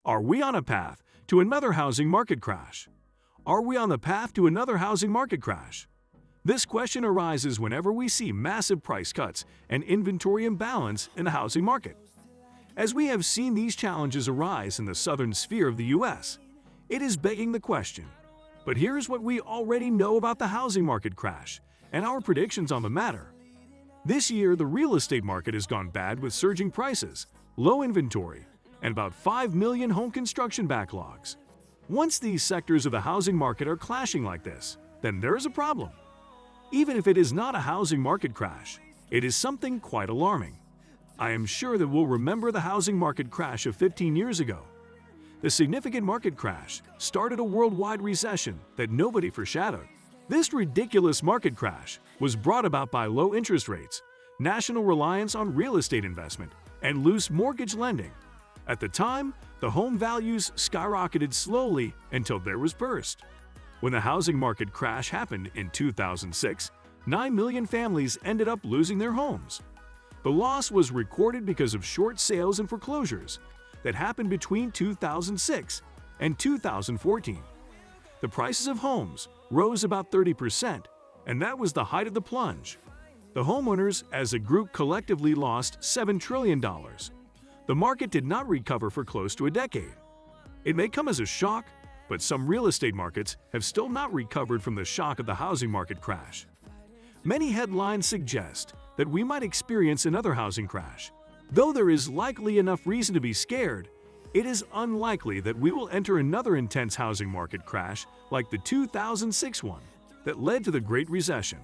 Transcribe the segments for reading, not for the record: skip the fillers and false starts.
Are we on a path to another housing market crash? Are we on the path to another housing market crash? This question arises whenever we see massive price cuts and inventory imbalance in the housing market. As we have seen these challenges arise in the southern sphere of the U.S., it is begging the question. But here's what we already know about the housing market crash and our predictions on the matter. This year, the real estate market has gone bad with surging prices, low inventory, and about 5 million home construction backlogs. Once these sectors of the housing market are clashing like this, then there is a problem. Even if it is not a housing market crash, it is something quite alarming. I am sure that we'll remember the housing market crash of 15 years ago. The significant market crash started a worldwide recession that nobody foreshadowed. This ridiculous market crash was brought about by low interest rates, national reliance on real estate investment, and loose mortgage lending. At the time, the home values skyrocketed slowly until there was burst. When the housing market crash happened in 2006, 9 million families ended up losing their homes. The loss was recorded because of short sales and foreclosures that happened between 2006 and 2014. The prices of homes rose about 30%, and that was the height of the plunge. The homeowners as a group collectively lost $7 trillion. The market did not recover for close to a decade. It may come as a shock, but some real estate markets have still not recovered from the shock of the housing market crash. Many headlines suggest that we might experience another housing crash. Though there is likely enough reason to be scared, it is unlikely that we will enter another intense housing market crash like the 2006 one that led to the Great Recession.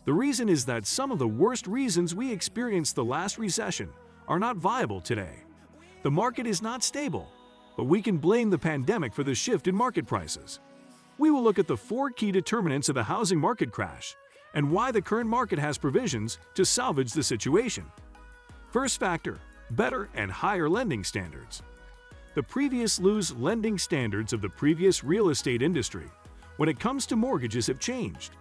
The reason is that some of the worst reasons we experienced the last recession are not viable today. The market is not stable, but we can blame the pandemic for the shift in market prices. We will look at the 4 key determinants of the housing market crash and why the current market has provisions to salvage the situation. First factor, better and higher lending standards. The previous loose lending standards of the previous real estate industry when it comes to mortgages have changed.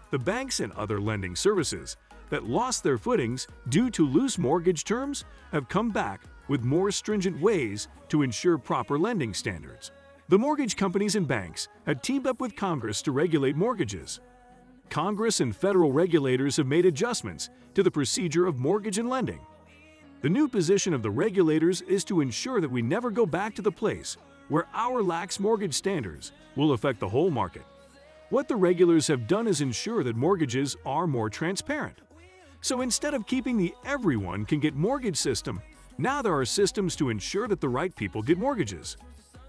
The banks and other lending services that lost their footings due to loose mortgage terms have come back with more stringent ways to ensure proper lending standards. The mortgage companies and banks have teamed up with Congress to regulate mortgages. Congress and federal regulators have made adjustments to the procedure of mortgage and lending. The new position of the regulators is to ensure that we never go back to the place where our lax mortgage standards will affect the whole market. What the regulators have done is ensure that mortgages are more transparent. So instead of keeping the everyone can get mortgage system, now there are systems to ensure that the right people get mortgages.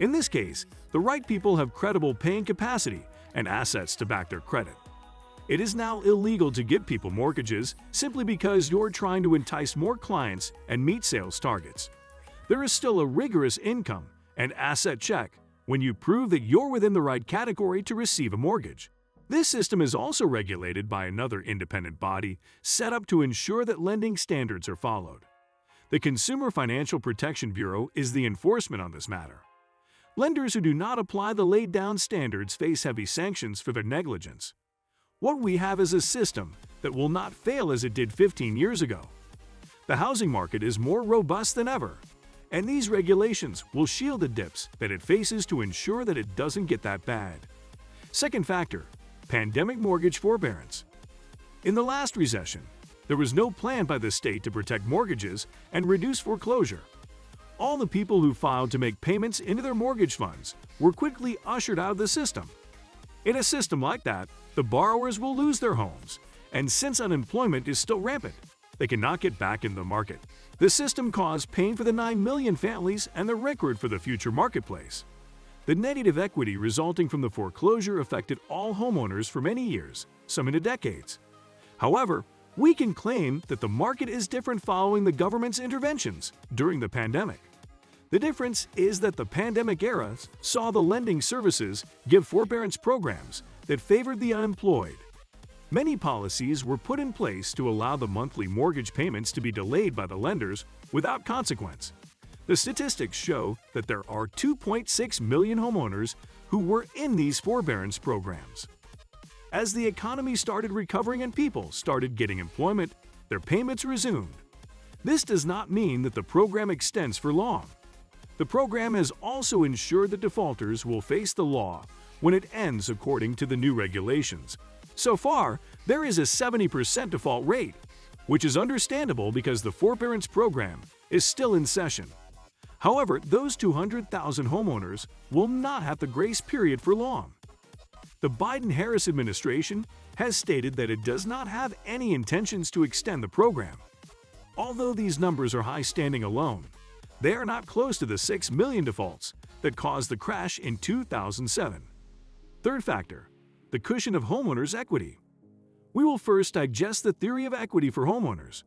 In this case, the right people have credible paying capacity and assets to back their credit. It is now illegal to give people mortgages simply because you're trying to entice more clients and meet sales targets. There is still a rigorous income and asset check when you prove that you're within the right category to receive a mortgage. This system is also regulated by another independent body set up to ensure that lending standards are followed. The Consumer Financial Protection Bureau is the enforcement on this matter. Lenders who do not apply the laid-down standards face heavy sanctions for their negligence. What we have is a system that will not fail as it did 15 years ago. The housing market is more robust than ever, and these regulations will shield the dips that it faces to ensure that it doesn't get that bad. Second factor, pandemic mortgage forbearance. In the last recession, there was no plan by the state to protect mortgages and reduce foreclosure. All the people who filed to make payments into their mortgage funds were quickly ushered out of the system. In a system like that, the borrowers will lose their homes, and since unemployment is still rampant, they cannot get back in the market. The system caused pain for the 9 million families and the record for the future marketplace. The negative equity resulting from the foreclosure affected all homeowners for many years, some into decades. However, we can claim that the market is different following the government's interventions during the pandemic. The difference is that the pandemic era saw the lending services give forbearance programs that favored the unemployed. Many policies were put in place to allow the monthly mortgage payments to be delayed by the lenders without consequence. The statistics show that there are 2.6 million homeowners who were in these forbearance programs. As the economy started recovering and people started getting employment, their payments resumed. This does not mean that the program extends for long. The program has also ensured that defaulters will face the law when it ends according to the new regulations. So far, there is a 70% default rate, which is understandable because the forbearance program is still in session. However, those 200,000 homeowners will not have the grace period for long. The Biden-Harris administration has stated that it does not have any intentions to extend the program. Although these numbers are high standing alone, they are not close to the 6 million defaults that caused the crash in 2007. Third factor, the cushion of homeowners' equity. We will first digest the theory of equity for homeowners.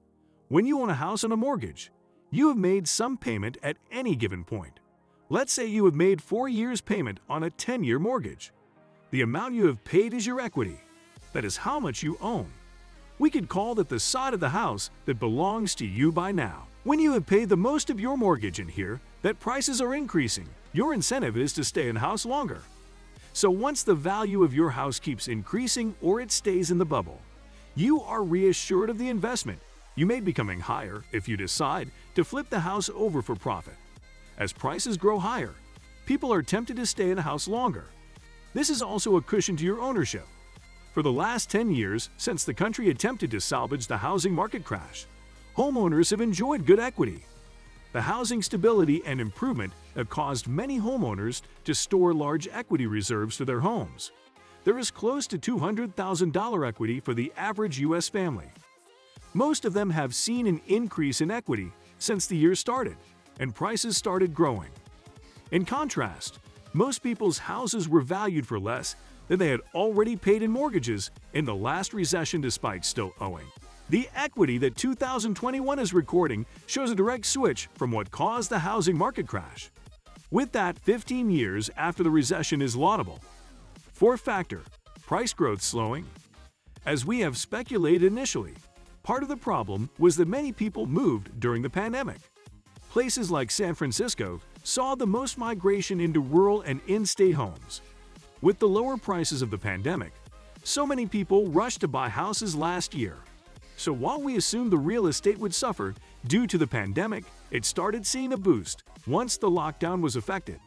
When you own a house on a mortgage, you have made some payment at any given point. Let's say you have made 4 years' payment on a 10-year mortgage. The amount you have paid is your equity. That is how much you own. We could call that the side of the house that belongs to you by now. When you have paid the most of your mortgage and hear that prices are increasing, your incentive is to stay in the house longer. So once the value of your house keeps increasing or it stays in the bubble, you are reassured of the investment. You may be becoming higher if you decide to flip the house over for profit. As prices grow higher, people are tempted to stay in the house longer. This is also a cushion to your ownership. For the last 10 years, since the country attempted to salvage the housing market crash, homeowners have enjoyed good equity. The housing stability and improvement have caused many homeowners to store large equity reserves to their homes. There is close to $200,000 equity for the average U.S. family. Most of them have seen an increase in equity since the year started and prices started growing. In contrast, most people's houses were valued for less than they had already paid in mortgages in the last recession despite still owing. The equity that 2021 is recording shows a direct switch from what caused the housing market crash. With that, 15 years after the recession is laudable. Fourth factor, price growth slowing. As we have speculated initially, part of the problem was that many people moved during the pandemic. Places like San Francisco saw the most migration into rural and in-state homes. With the lower prices of the pandemic, so many people rushed to buy houses last year. So while we assumed the real estate would suffer due to the pandemic, it started seeing a boost once the lockdown was affected.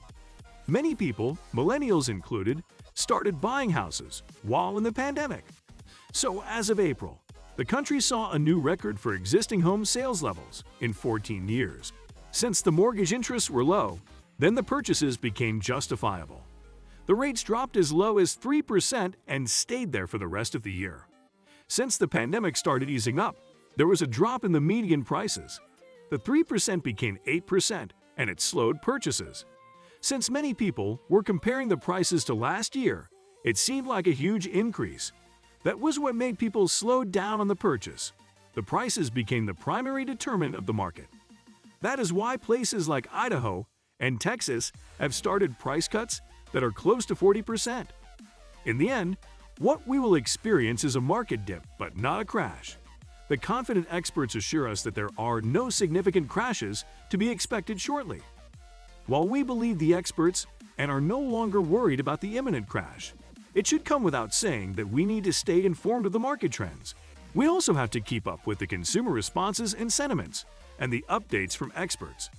Many people, millennials included, started buying houses while in the pandemic. So as of April, the country saw a new record for existing home sales levels in 14 years. Since the mortgage interests were low, then the purchases became justifiable. The rates dropped as low as 3% and stayed there for the rest of the year. Since the pandemic started easing up, there was a drop in the median prices. The 3% became 8% and it slowed purchases. Since many people were comparing the prices to last year, it seemed like a huge increase. That was what made people slow down on the purchase. The prices became the primary determinant of the market. That is why places like Idaho and Texas have started price cuts that are close to 40%. In the end, what we will experience is a market dip, but not a crash. The confident experts assure us that there are no significant crashes to be expected shortly. While we believe the experts and are no longer worried about the imminent crash, it should come without saying that we need to stay informed of the market trends. We also have to keep up with the consumer responses and sentiments and the updates from experts.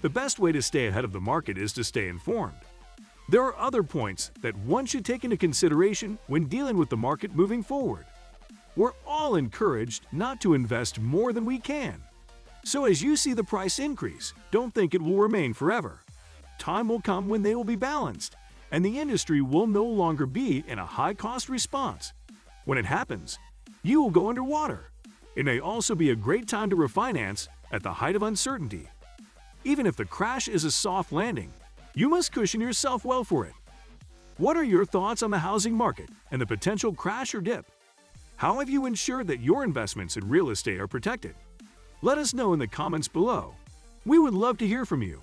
The best way to stay ahead of the market is to stay informed. There are other points that one should take into consideration when dealing with the market moving forward. We're all encouraged not to invest more than we can. So as you see the price increase, don't think it will remain forever. Time will come when they will be balanced, and the industry will no longer be in a high-cost response. When it happens, you will go underwater. It may also be a great time to refinance at the height of uncertainty. Even if the crash is a soft landing, you must cushion yourself well for it. What are your thoughts on the housing market and the potential crash or dip? How have you ensured that your investments in real estate are protected? Let us know in the comments below. We would love to hear from you.